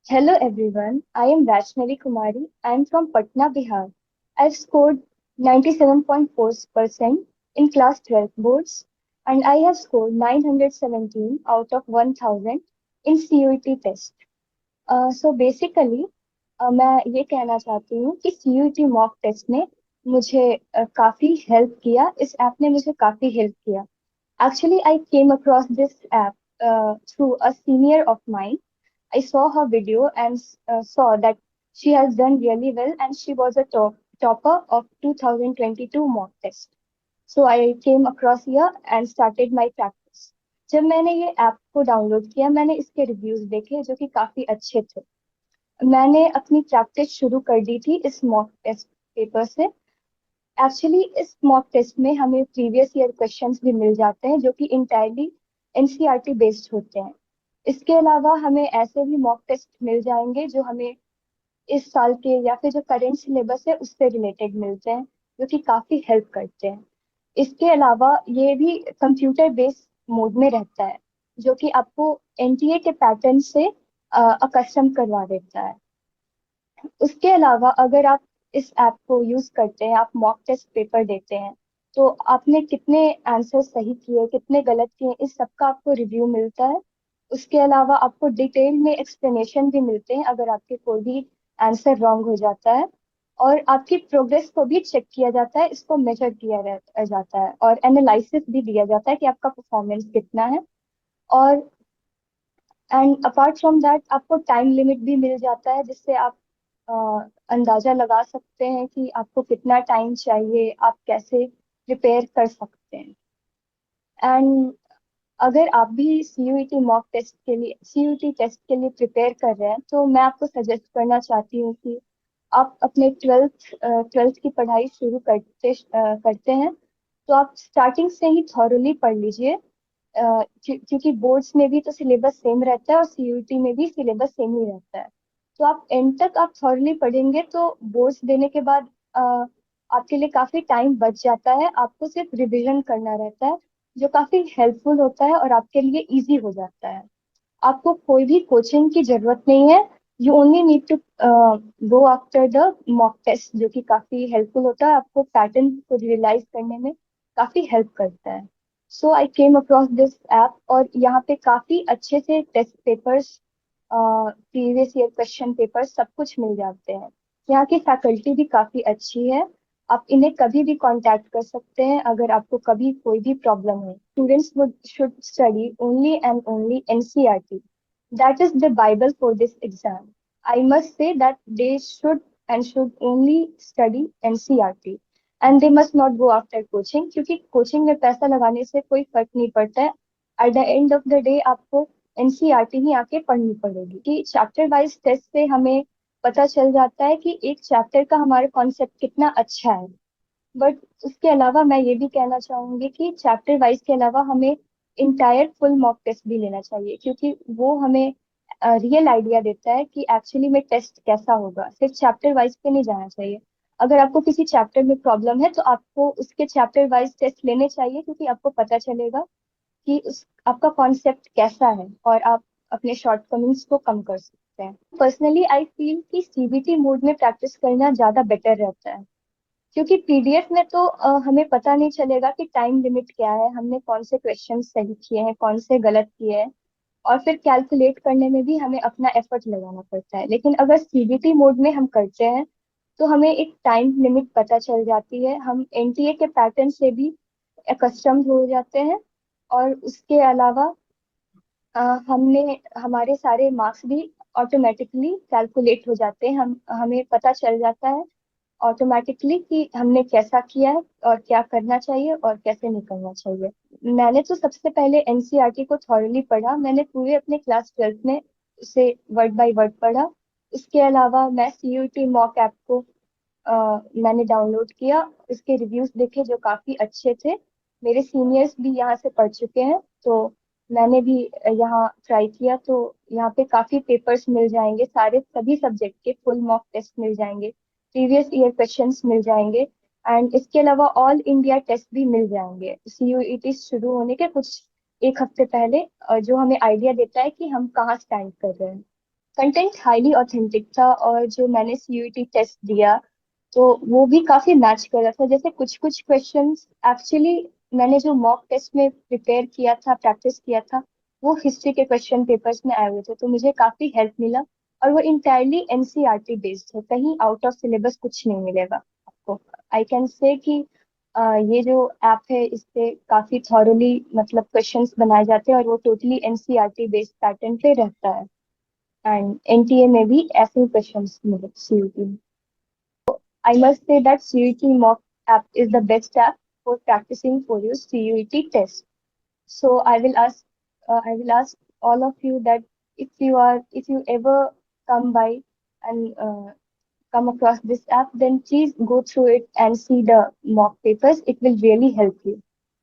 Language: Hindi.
Hello everyone, I am Rajnavi Kumari. I am from Patna, Bihar. I've scored 97.4% in class 12 boards and I have scored 917 out of 1000 in CUET test. So basically मैं ये कहना चाहती हूँ कि CUET मॉक टेस्ट ने मुझे काफी हेल्प किया. इस ऐप ने मुझे काफी हेल्प किया. Actually, I came across this app through a senior of mine. I saw her video and saw that she has done really well and she was a topper of 2022 mock test. So I came across here and started my practice. जब मैंने ये ऐप को डाउनलोड किया मैंने इसके रिव्यूज देखे जो कि काफी अच्छे थे. मैंने अपनी प्रैक्टिस शुरू कर दी थी इस मॉक टेस्ट पेपर से. एक्चुअली इस मॉक टेस्ट में हमें प्रीवियस ईयर क्वेश्चंस भी मिल जाते हैं जो कि इंटायरली एनसीईआरटी बेस्ड होते हैं. इसके अलावा हमें ऐसे भी मॉक टेस्ट मिल जाएंगे जो हमें इस साल के या फिर जो करेंट सिलेबस है उससे रिलेटेड मिलते हैं जो कि काफी हेल्प करते हैं. इसके अलावा ये भी कंप्यूटर बेस्ड मोड में रहता है जो कि आपको एनटीए के पैटर्न से अकस्टम करवा देता है. उसके अलावा अगर आप इस ऐप को यूज करते हैं, आप मॉक टेस्ट पेपर देते हैं, तो आपने कितने आंसर सही किए कितने गलत किए इस सब का आपको रिव्यू मिलता है. उसके अलावा आपको डिटेल में एक्सप्लेनेशन भी मिलते हैं अगर आपके कोई भी आंसर रॉन्ग हो जाता है. और आपकी प्रोग्रेस को भी चेक किया जाता है, इसको मेजर किया जाता है और एनालिसिस भी दिया जाता है कि आपका परफॉर्मेंस कितना है. और एंड अपार्ट फ्रॉम दैट आपको टाइम लिमिट भी मिल जाता है जिससे आप अंदाजा लगा सकते हैं कि आपको कितना टाइम चाहिए, आप कैसे प्रिपेयर कर सकते हैं. एंड अगर आप भी सीयूईटी मॉक टेस्ट के लिए सीयूईटी टेस्ट के लिए प्रिपेयर कर रहे हैं तो मैं आपको सजेस्ट करना चाहती हूँ कि आप अपने ट्वेल्थ की पढ़ाई शुरू करते हैं तो आप स्टार्टिंग से ही थॉरली पढ़ लीजिए. क्योंकि बोर्ड्स में भी तो सिलेबस सेम रहता है और सीयूईटी में भी सिलेबस सेम ही रहता है. तो आप एंड तक आप थॉरली पढ़ेंगे तो बोर्ड्स देने के बाद आपके लिए काफी टाइम बच जाता है. आपको सिर्फ रिवीजन करना रहता है जो काफी हेल्पफुल होता है और आपके लिए इजी हो जाता है. आपको कोई भी कोचिंग की जरूरत नहीं है. You only need to go after the mock test जो कि काफी हेल्पफुल होता है, आपको पैटर्न को रियलाइज करने में काफी हेल्प करता है. So I came across this app और यहाँ पे काफी अच्छे से test papers, previous year question paper सब कुछ मिल जाते हैं. यहाँ की फैकल्टी भी काफी अच्छी है. आप इन्हें कभी भी कांटेक्ट कर सकते हैं अगर आपको कभी कोई भी प्रॉब्लम हो. Students would should study only and only NCERT. That is the Bible for this exam. I must say that they should only study NCERT and they must not go after coaching क्योंकि कोचिंग में पैसा लगाने से कोई फर्क नहीं पड़ता है. At the end of the day आपको एनसीईआरटी ही आके पढ़नी पड़ेगी. कि चैप्टर वाइज टेस्ट से हमें पता चल जाता है कि एक चैप्टर का हमारा कॉन्सेप्ट कितना अच्छा है. बट उसके अलावा मैं ये भी कहना चाहूंगी कि चैप्टर वाइज के अलावा हमें इंटायर फुल मॉक टेस्ट भी लेना चाहिए क्योंकि वो हमें रियल आइडिया देता है कि एक्चुअली में टेस्ट कैसा होगा. सिर्फ चैप्टर वाइज पे नहीं जाना चाहिए. अगर आपको किसी चैप्टर में प्रॉब्लम है तो आपको उसके चैप्टर वाइज टेस्ट लेने चाहिए क्योंकि आपको पता चलेगा कि उस आपका कॉन्सेप्ट कैसा है और आप अपने शॉर्टकमिंग्स को कम कर सकते हैं. पर्सनली आई फील कि सीबीटी मोड में प्रैक्टिस करना ज्यादा बेटर रहता है क्योंकि पीडीएफ में तो हमें पता नहीं चलेगा कि टाइम लिमिट क्या है, हमने कौन से क्वेश्चन सही किए हैं कौन से गलत किए हैं. और फिर कैलकुलेट करने में भी हमें अपना एफर्ट लगाना पड़ता है. लेकिन अगर सीबीटी मोड में हम करते हैं तो हमें एक टाइम लिमिट पता चल जाती है, हम एनटीए के पैटर्न से भी अकस्टम्ड हो जाते हैं. और उसके अलावा हमने हमारे सारे मार्क्स भी ऑटोमेटिकली कैलकुलेट हो जाते हैं. हमें पता चल जाता है ऑटोमेटिकली कि हमने कैसा किया है और क्या करना चाहिए और कैसे नहीं करना चाहिए. मैंने तो सबसे पहले एनसीईआरटी को थॉरली पढ़ा. मैंने पूरे अपने क्लास 12th में उसे वर्ड बाय वर्ड पढ़ा. उसके अलावा मैं सीयूटी मॉक ऐप को मैंने डाउनलोड किया. इसके रिव्यूज देखे जो काफी अच्छे थे. मेरे सीनियर्स भी यहाँ से पढ़ चुके हैं तो मैंने भी यहाँ ट्राई किया. तो यहाँ पे काफी पेपर्स मिल जाएंगे, सारे सभी सब्जेक्ट के फुल मॉक टेस्ट मिल जाएंगे, प्रीवियस ईयर क्वेश्चंस मिल जाएंगे एंड इसके अलावा ऑल इंडिया टेस्ट भी मिल जाएंगे सीयूईटी शुरू होने के कुछ एक हफ्ते पहले, जो हमें आइडिया देता है कि हम कहाँ स्टैंड कर रहे हैं. कंटेंट हाईली ऑथेंटिक था, और जो मैंने सीयूईटी टेस्ट दिया तो वो भी काफी मैच कर रहा था। जैसे कुछ कुछ क्वेश्चंस एक्चुअली मैंने जो मॉक टेस्ट में प्रिपेयर किया था, प्रैक्टिस किया था, वो हिस्ट्री के क्वेश्चन पेपर्स में आए हुए थे, तो मुझे काफी हेल्प मिला। और वो इंटायरली एनसीईआरटी बेस्ड है, कहीं आउट ऑफ सिलेबस कुछ नहीं मिलेगा आपको। आई कैन से कि ये जो ऐप है इस पे काफी थॉरली मतलब क्वेश्चंस बनाए जाते हैं, और वो टोटली एनसीईआरटी बेस्ड पैटर्न पे रहता है। एंड एनटीए में भी ऐसे ही क्वेश्चंस मिले सीयूटी में। I must say that CUET mock app is the best app for practicing for your CUET test. So I will ask all of you that if you ever come by and come across this app, then please go through it and see the mock papers. It will really help you.